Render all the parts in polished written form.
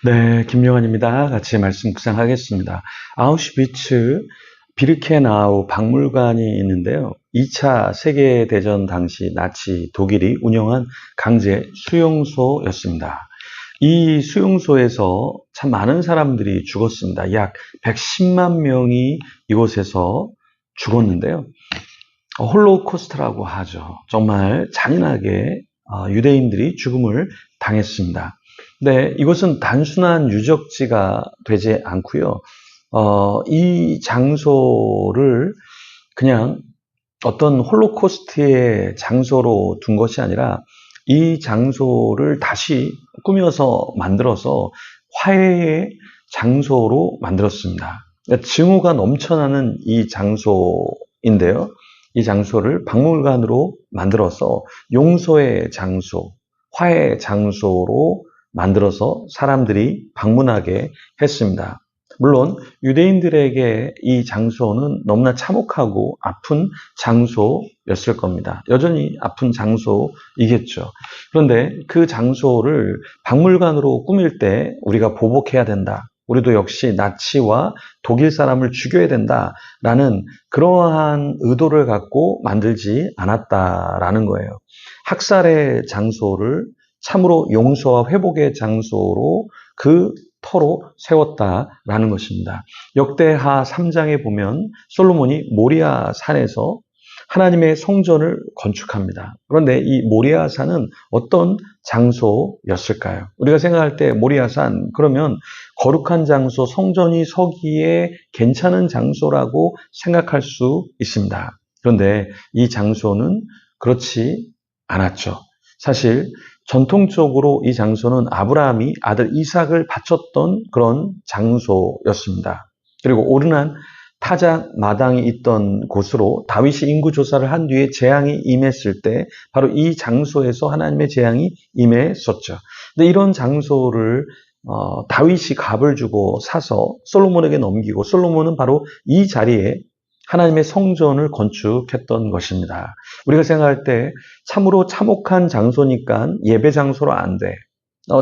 네, 김용환입니다. 같이 말씀 묵상하겠습니다. 아우슈비츠 비르케나우 박물관이 있는데요. 2차 세계대전 당시 나치 독일이 운영한 강제 수용소였습니다. 이 수용소에서 참 많은 사람들이 죽었습니다. 약 110만 명이 이곳에서 죽었는데요. 홀로코스트라고 하죠. 정말 잔인하게 유대인들이 죽음을 당했습니다. 네, 이것은 단순한 유적지가 되지 않고요. 이 장소를 그냥 어떤 홀로코스트의 장소로 둔 것이 아니라 이 장소를 다시 꾸며서 만들어서 화해의 장소로 만들었습니다. 증오가 넘쳐나는 이 장소인데요. 이 장소를 박물관으로 만들어서 용서의 장소, 화해의 장소로 만들어서 사람들이 방문하게 했습니다. 물론 유대인들에게 이 장소는 너무나 참혹하고 아픈 장소였을 겁니다. 여전히 아픈 장소이겠죠. 그런데 그 장소를 박물관으로 꾸밀 때 우리가 보복해야 된다. 우리도 역시 나치와 독일 사람을 죽여야 된다라는 그러한 의도를 갖고 만들지 않았다라는 거예요. 학살의 장소를 참으로 용서와 회복의 장소로 그 터로 세웠다라는 것입니다. 역대하 3장에 보면 솔로몬이 모리아 산에서 하나님의 성전을 건축합니다. 그런데 이 모리아 산은 어떤 장소였을까요? 우리가 생각할 때 모리아 산 그러면 거룩한 장소, 성전이 서기에 괜찮은 장소라고 생각할 수 있습니다. 그런데 이 장소는 그렇지 않았죠. 사실 전통적으로 이 장소는 아브라함이 아들 이삭을 바쳤던 그런 장소였습니다. 그리고 오르난 타작 마당이 있던 곳으로 다윗이 인구 조사를 한 뒤에 재앙이 임했을 때 바로 이 장소에서 하나님의 재앙이 임했었죠. 근데 이런 장소를 다윗이 값을 주고 사서 솔로몬에게 넘기고 솔로몬은 바로 이 자리에 하나님의 성전을 건축했던 것입니다. 우리가 생각할 때 참으로 참혹한 장소니까 예배 장소로 안 돼.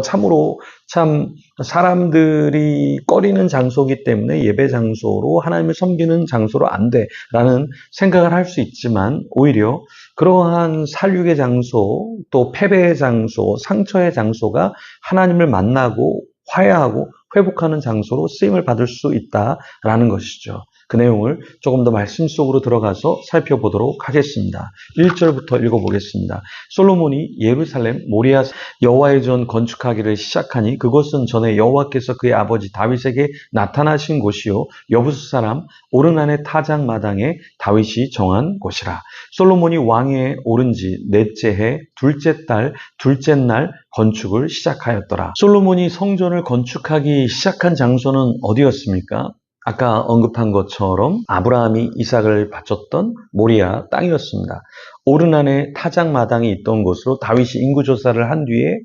참으로 참 사람들이 꺼리는 장소이기 때문에 예배 장소로 하나님을 섬기는 장소로 안 돼라는 생각을 할 수 있지만 오히려 그러한 살육의 장소, 또 패배의 장소, 상처의 장소가 하나님을 만나고 화해하고 회복하는 장소로 쓰임을 받을 수 있다라는 것이죠. 그 내용을 조금 더 말씀 속으로 들어가서 살펴보도록 하겠습니다. 1절부터 읽어보겠습니다. 솔로몬이 예루살렘 모리아 여호와의 전 건축하기를 시작하니 그곳은 전에 여호와께서 그의 아버지 다윗에게 나타나신 곳이요 여부스 사람 오르난의 타작 마당에 다윗이 정한 곳이라. 솔로몬이 왕위에 오른 지 넷째 해 둘째 달 둘째 날 건축을 시작하였더라. 솔로몬이 성전을 건축하기 시작한 장소는 어디였습니까? 아까 언급한 것처럼 아브라함이 이삭을 바쳤던 모리아 땅이었습니다. 오르난의 타작 마당이 있던 곳으로 다윗이 인구조사를 한 뒤에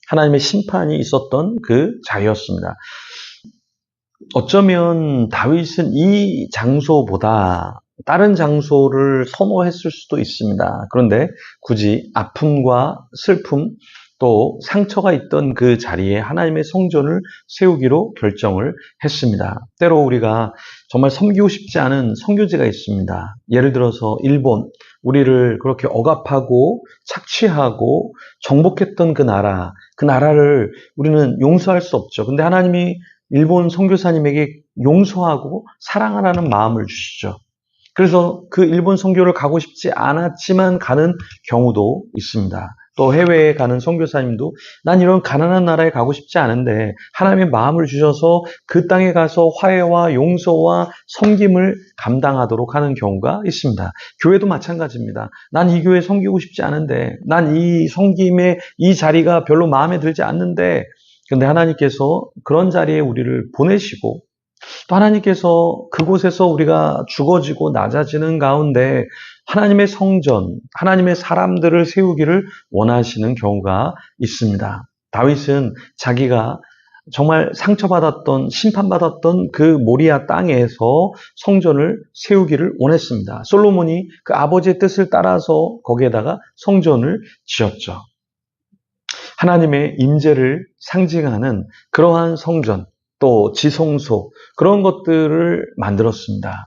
하나님의 심판이 있었던 그 자리였습니다. 어쩌면 다윗은 이 장소보다 다른 장소를 선호했을 수도 있습니다. 그런데 굳이 아픔과 슬픔 또 상처가 있던 그 자리에 하나님의 성전을 세우기로 결정을 했습니다. 때로 우리가 정말 섬기고 싶지 않은 선교지가 있습니다. 예를 들어서 일본, 우리를 그렇게 억압하고 착취하고 정복했던 그 나라를 우리는 용서할 수 없죠. 근데 하나님이 일본 선교사님에게 용서하고 사랑하라는 마음을 주시죠. 그래서 그 일본 선교를 가고 싶지 않았지만 가는 경우도 있습니다. 또 해외에 가는 선교사님도 난 이런 가난한 나라에 가고 싶지 않은데 하나님의 마음을 주셔서 그 땅에 가서 화해와 용서와 섬김을 감당하도록 하는 경우가 있습니다. 교회도 마찬가지입니다. 난 이 교회 섬기고 싶지 않은데 난 이 섬김의 이 자리가 별로 마음에 들지 않는데 근데 하나님께서 그런 자리에 우리를 보내시고 또 하나님께서 그곳에서 우리가 죽어지고 낮아지는 가운데 하나님의 성전, 하나님의 사람들을 세우기를 원하시는 경우가 있습니다. 다윗은 자기가 정말 상처받았던, 심판받았던 그 모리아 땅에서 성전을 세우기를 원했습니다. 솔로몬이 그 아버지의 뜻을 따라서 거기에다가 성전을 지었죠. 하나님의 임재를 상징하는 그러한 성전, 또 지성소, 그런 것들을 만들었습니다.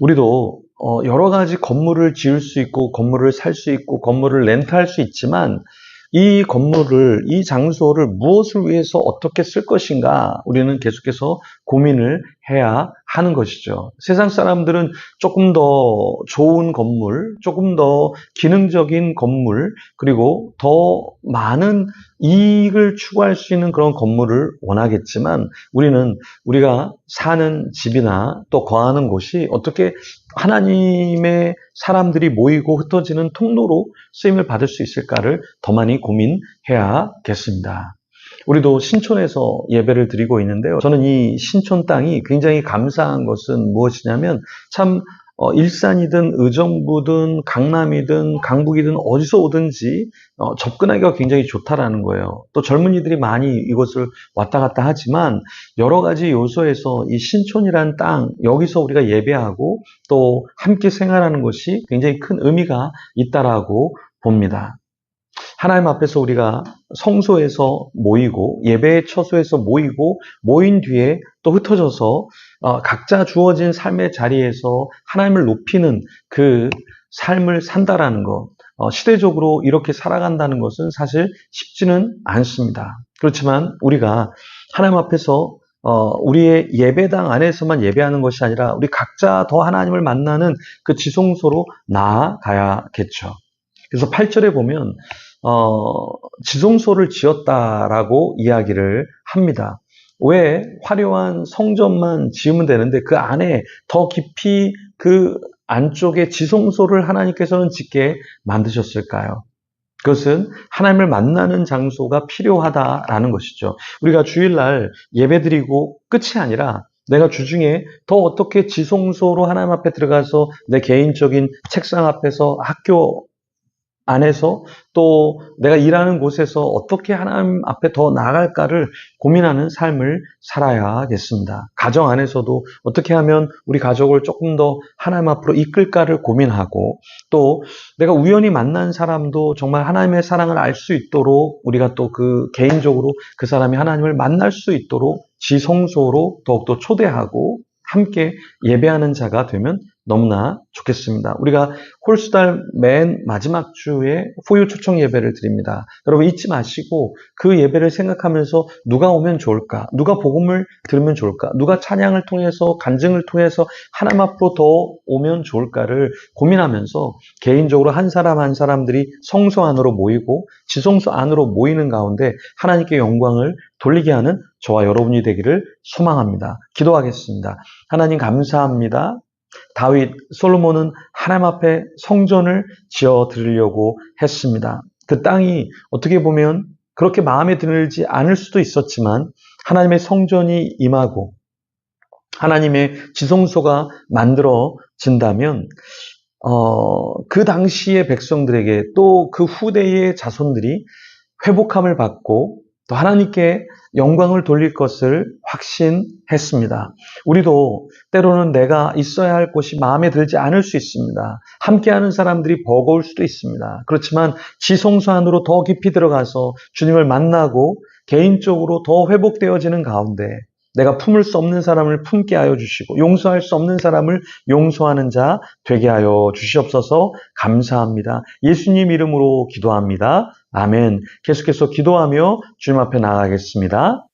우리도 여러 가지 건물을 지을 수 있고, 건물을 살 수 있고, 건물을 렌트할 수 있지만, 이 건물을, 이 장소를 무엇을 위해서 어떻게 쓸 것인가 우리는 계속해서 고민을 해야 하는 것이죠. 세상 사람들은 조금 더 좋은 건물, 조금 더 기능적인 건물, 그리고 더 많은 이익을 추구할 수 있는 그런 건물을 원하겠지만, 우리는 우리가 사는 집이나 또 거하는 곳이 어떻게 하나님의 사람들이 모이고 흩어지는 통로로 쓰임을 받을 수 있을까를 더 많이 고민해야겠습니다. 우리도 신촌에서 예배를 드리고 있는데요. 저는 이 신촌 땅이 굉장히 감사한 것은 무엇이냐면, 참 일산이든 의정부든 강남이든 강북이든 어디서 오든지 접근하기가 굉장히 좋다라는 거예요. 또 젊은이들이 많이 이곳을 왔다 갔다 하지만, 여러 가지 요소에서 이 신촌이란 땅, 여기서 우리가 예배하고 또 함께 생활하는 것이 굉장히 큰 의미가 있다라고 봅니다. 하나님 앞에서 우리가 성소에서 모이고, 예배의 처소에서 모이고, 모인 뒤에 또 흩어져서 각자 주어진 삶의 자리에서 하나님을 높이는 그 삶을 산다라는 것, 시대적으로 이렇게 살아간다는 것은 사실 쉽지는 않습니다. 그렇지만 우리가 하나님 앞에서 우리의 예배당 안에서만 예배하는 것이 아니라 우리 각자 더 하나님을 만나는 그 지성소로 나아가야겠죠. 그래서 8절에 보면 지성소를 지었다라고 이야기를 합니다. 왜 화려한 성전만 지으면 되는데 그 안에 더 깊이 그 안쪽에 지성소를 하나님께서는 짓게 만드셨을까요? 그것은 하나님을 만나는 장소가 필요하다라는 것이죠. 우리가 주일날 예배드리고 끝이 아니라 내가 주중에 더 어떻게 지성소로 하나님 앞에 들어가서 내 개인적인 책상 앞에서 학교 안에서 또 내가 일하는 곳에서 어떻게 하나님 앞에 더 나아갈까를 고민하는 삶을 살아야겠습니다. 가정 안에서도 어떻게 하면 우리 가족을 조금 더 하나님 앞으로 이끌까를 고민하고, 또 내가 우연히 만난 사람도 정말 하나님의 사랑을 알 수 있도록 우리가 또 그 개인적으로 그 사람이 하나님을 만날 수 있도록 지성소로 더욱더 초대하고 함께 예배하는 자가 되면 너무나 좋겠습니다. 우리가 홀수달 맨 마지막 주에 포유 초청 예배를 드립니다. 여러분 잊지 마시고 그 예배를 생각하면서 누가 오면 좋을까? 누가 복음을 들으면 좋을까? 누가 찬양을 통해서 간증을 통해서 하나님 앞으로 더 오면 좋을까를 고민하면서 개인적으로 한 사람 한 사람들이 성소 안으로 모이고 지성소 안으로 모이는 가운데 하나님께 영광을 돌리게 하는 저와 여러분이 되기를 소망합니다. 기도하겠습니다. 하나님 감사합니다. 다윗, 솔로몬은 하나님 앞에 성전을 지어 드리려고 했습니다. 그 땅이 어떻게 보면 그렇게 마음에 들지 않을 수도 있었지만 하나님의 성전이 임하고 하나님의 지성소가 만들어진다면 그 당시의 백성들에게 또 그 후대의 자손들이 회복함을 받고 또 하나님께 영광을 돌릴 것을 확신했습니다. 우리도 때로는 내가 있어야 할 곳이 마음에 들지 않을 수 있습니다. 함께하는 사람들이 버거울 수도 있습니다. 그렇지만 지성소 안으로 더 깊이 들어가서 주님을 만나고 개인적으로 더 회복되어지는 가운데 내가 품을 수 없는 사람을 품게 하여 주시고 용서할 수 없는 사람을 용서하는 자 되게 하여 주시옵소서. 감사합니다. 예수님 이름으로 기도합니다. 아멘. 계속해서 기도하며 주님 앞에 나아가겠습니다.